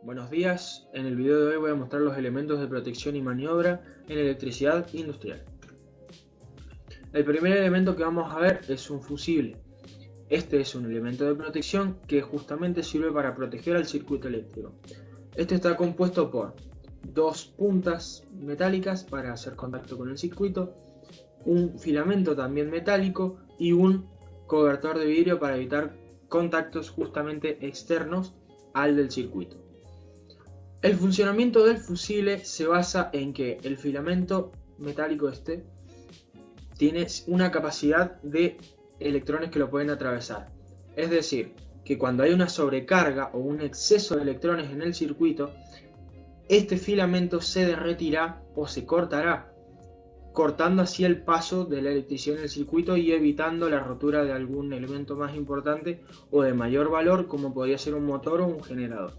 Buenos días, en el video de hoy voy a mostrar los elementos de protección y maniobra en electricidad industrial. El primer elemento que vamos a ver es un fusible. Este es un elemento de protección que justamente sirve para proteger al circuito eléctrico. Este está compuesto por dos puntas metálicas para hacer contacto con el circuito, un filamento también metálico y un cobertor de vidrio para evitar contactos justamente externos al del circuito. El funcionamiento del fusible se basa en que el filamento metálico tiene una capacidad de electrones que lo pueden atravesar. Es decir, que cuando hay una sobrecarga o un exceso de electrones en el circuito, este filamento se derretirá o se cortará, cortando así el paso de la electricidad en el circuito y evitando la rotura de algún elemento más importante o de mayor valor, como podría ser un motor o un generador.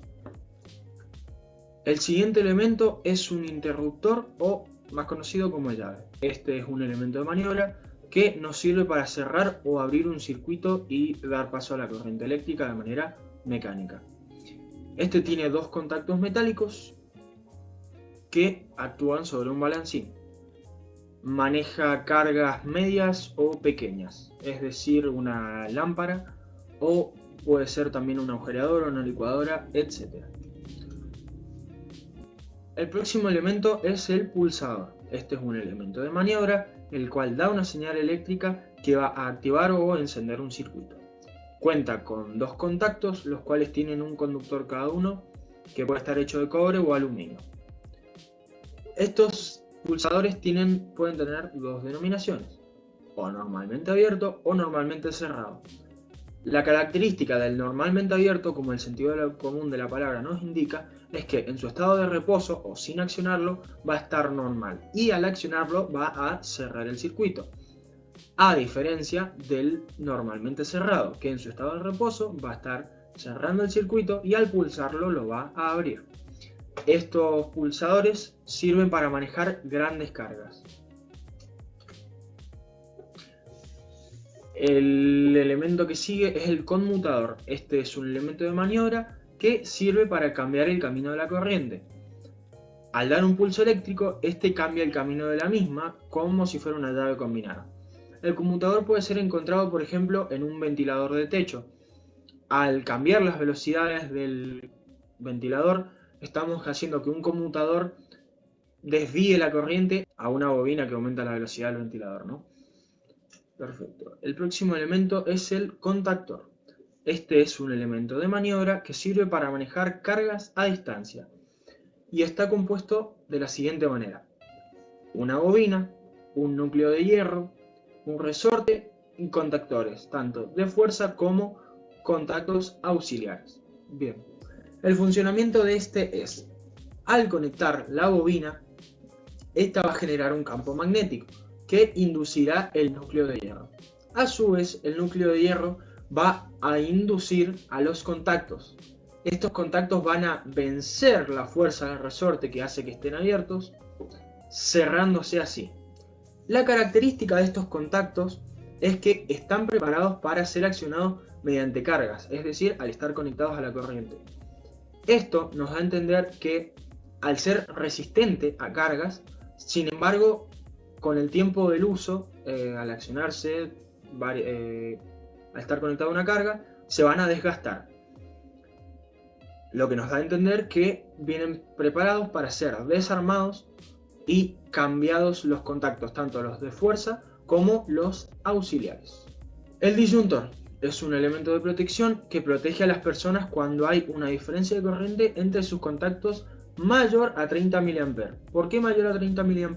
El siguiente elemento es un interruptor o más conocido como llave. Este es un elemento de maniobra que nos sirve para cerrar o abrir un circuito y dar paso a la corriente eléctrica de manera mecánica. Este tiene dos contactos metálicos que actúan sobre un balancín. Maneja cargas medias o pequeñas, es decir, una lámpara o puede ser también un agujereador o una licuadora, etc. El próximo elemento es el pulsador. Este es un elemento de maniobra, el cual da una señal eléctrica que va a activar o encender un circuito. Cuenta con dos contactos, los cuales tienen un conductor cada uno, que puede estar hecho de cobre o aluminio. Estos pulsadores pueden tener dos denominaciones, o normalmente abierto o normalmente cerrado. La característica del normalmente abierto, como el sentido común de la palabra nos indica, es que en su estado de reposo o sin accionarlo va a estar normal y al accionarlo va a cerrar el circuito. A diferencia del normalmente cerrado, que en su estado de reposo va a estar cerrando el circuito y al pulsarlo lo va a abrir. Estos pulsadores sirven para manejar grandes cargas. El elemento que sigue es el conmutador. Este es un elemento de maniobra que sirve para cambiar el camino de la corriente. Al dar un pulso eléctrico, este cambia el camino de la misma como si fuera una llave combinada. El conmutador puede ser encontrado, por ejemplo, en un ventilador de techo. Al cambiar las velocidades del ventilador, estamos haciendo que un conmutador desvíe la corriente a una bobina que aumenta la velocidad del ventilador, ¿no? Perfecto. El próximo elemento es el contactor. Este es un elemento de maniobra que sirve para manejar cargas a distancia y está compuesto de la siguiente manera: una bobina, un núcleo de hierro, un resorte y contactores, tanto de fuerza como contactos auxiliares. Bien, el funcionamiento de este es: al conectar la bobina, esta va a generar un campo magnético que inducirá el núcleo de hierro. A su vez, el núcleo de hierro va a inducir a los contactos. Estos contactos van a vencer la fuerza del resorte que hace que estén abiertos, cerrándose así. La característica de estos contactos es que están preparados para ser accionados mediante cargas, es decir, al estar conectados a la corriente. Esto nos da a entender que al ser resistente a cargas, sin embargo, con el tiempo del uso, al accionarse, al estar conectado a una carga, se van a desgastar. Lo que nos da a entender que vienen preparados para ser desarmados y cambiados los contactos, tanto los de fuerza como los auxiliares. El disyuntor es un elemento de protección que protege a las personas cuando hay una diferencia de corriente entre sus contactos mayor a 30 mA. ¿Por qué mayor a 30 mA?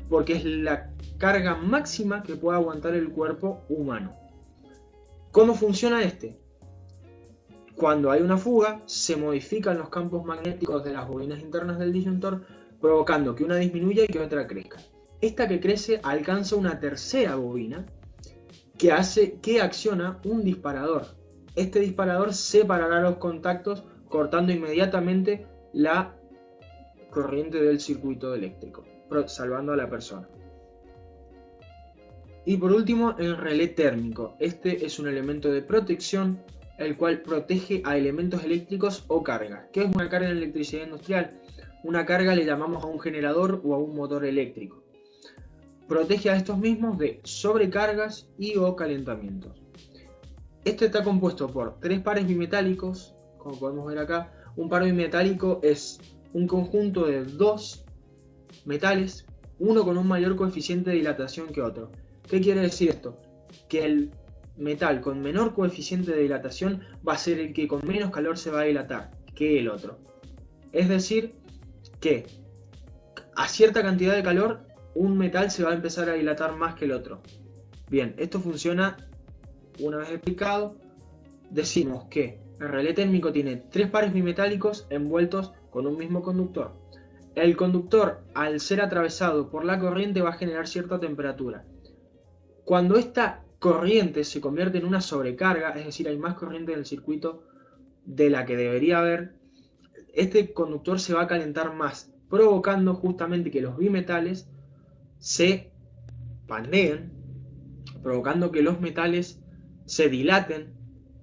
Porque es la carga máxima que puede aguantar el cuerpo humano. ¿Cómo funciona este? Cuando hay una fuga, se modifican los campos magnéticos de las bobinas internas del disyuntor, provocando que una disminuya y que otra crezca. Esta que crece alcanza una tercera bobina que acciona un disparador. Este disparador separará los contactos, cortando inmediatamente la corriente del circuito eléctrico, salvando a la persona. Y por último, el relé térmico. Este es un elemento de protección el cual protege a elementos eléctricos o cargas. ¿Qué es una carga en electricidad industrial? Una carga le llamamos a un generador o a un motor eléctrico. Protege a estos mismos de sobrecargas y o calentamientos. Este está compuesto por 3 pares bimetálicos, como podemos ver acá. Un par bimetálico es un conjunto de 2 metales, uno con un mayor coeficiente de dilatación que otro. ¿Qué quiere decir esto? Que el metal con menor coeficiente de dilatación va a ser el que con menos calor se va a dilatar que el otro. Es decir, que a cierta cantidad de calor un metal se va a empezar a dilatar más que el otro. Bien, esto funciona, una vez explicado, decimos que el relé térmico tiene 3 pares bimetálicos envueltos con un mismo conductor. El conductor, al ser atravesado por la corriente, va a generar cierta temperatura. Cuando esta corriente se convierte en una sobrecarga, es decir, hay más corriente en el circuito de la que debería haber, este conductor se va a calentar más, provocando justamente que los bimetales se pandeen, provocando que los metales se dilaten,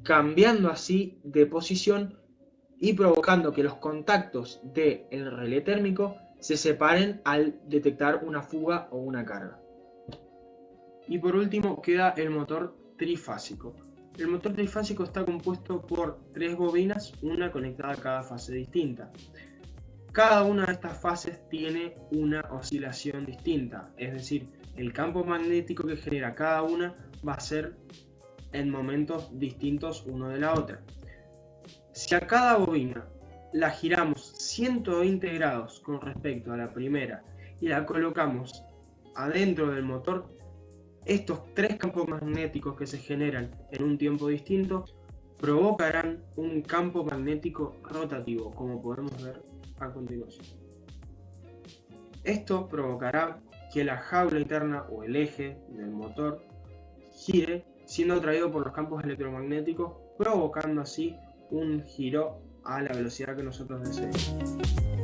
cambiando así de posición y provocando que los contactos del relé térmico se separen al detectar una fuga o una carga. Y por último queda el motor trifásico. El motor trifásico está compuesto por 3 bobinas, una conectada a cada fase distinta. Cada una de estas fases tiene una oscilación distinta, es decir, el campo magnético que genera cada una va a ser en momentos distintos uno de la otra. Si a cada bobina la giramos 120 grados con respecto a la primera y la colocamos adentro del motor, estos 3 campos magnéticos que se generan en un tiempo distinto provocarán un campo magnético rotativo, como podemos ver a continuación. Esto provocará que la jaula interna o el eje del motor gire, siendo atraído por los campos electromagnéticos, provocando así un giro a la velocidad que nosotros deseemos.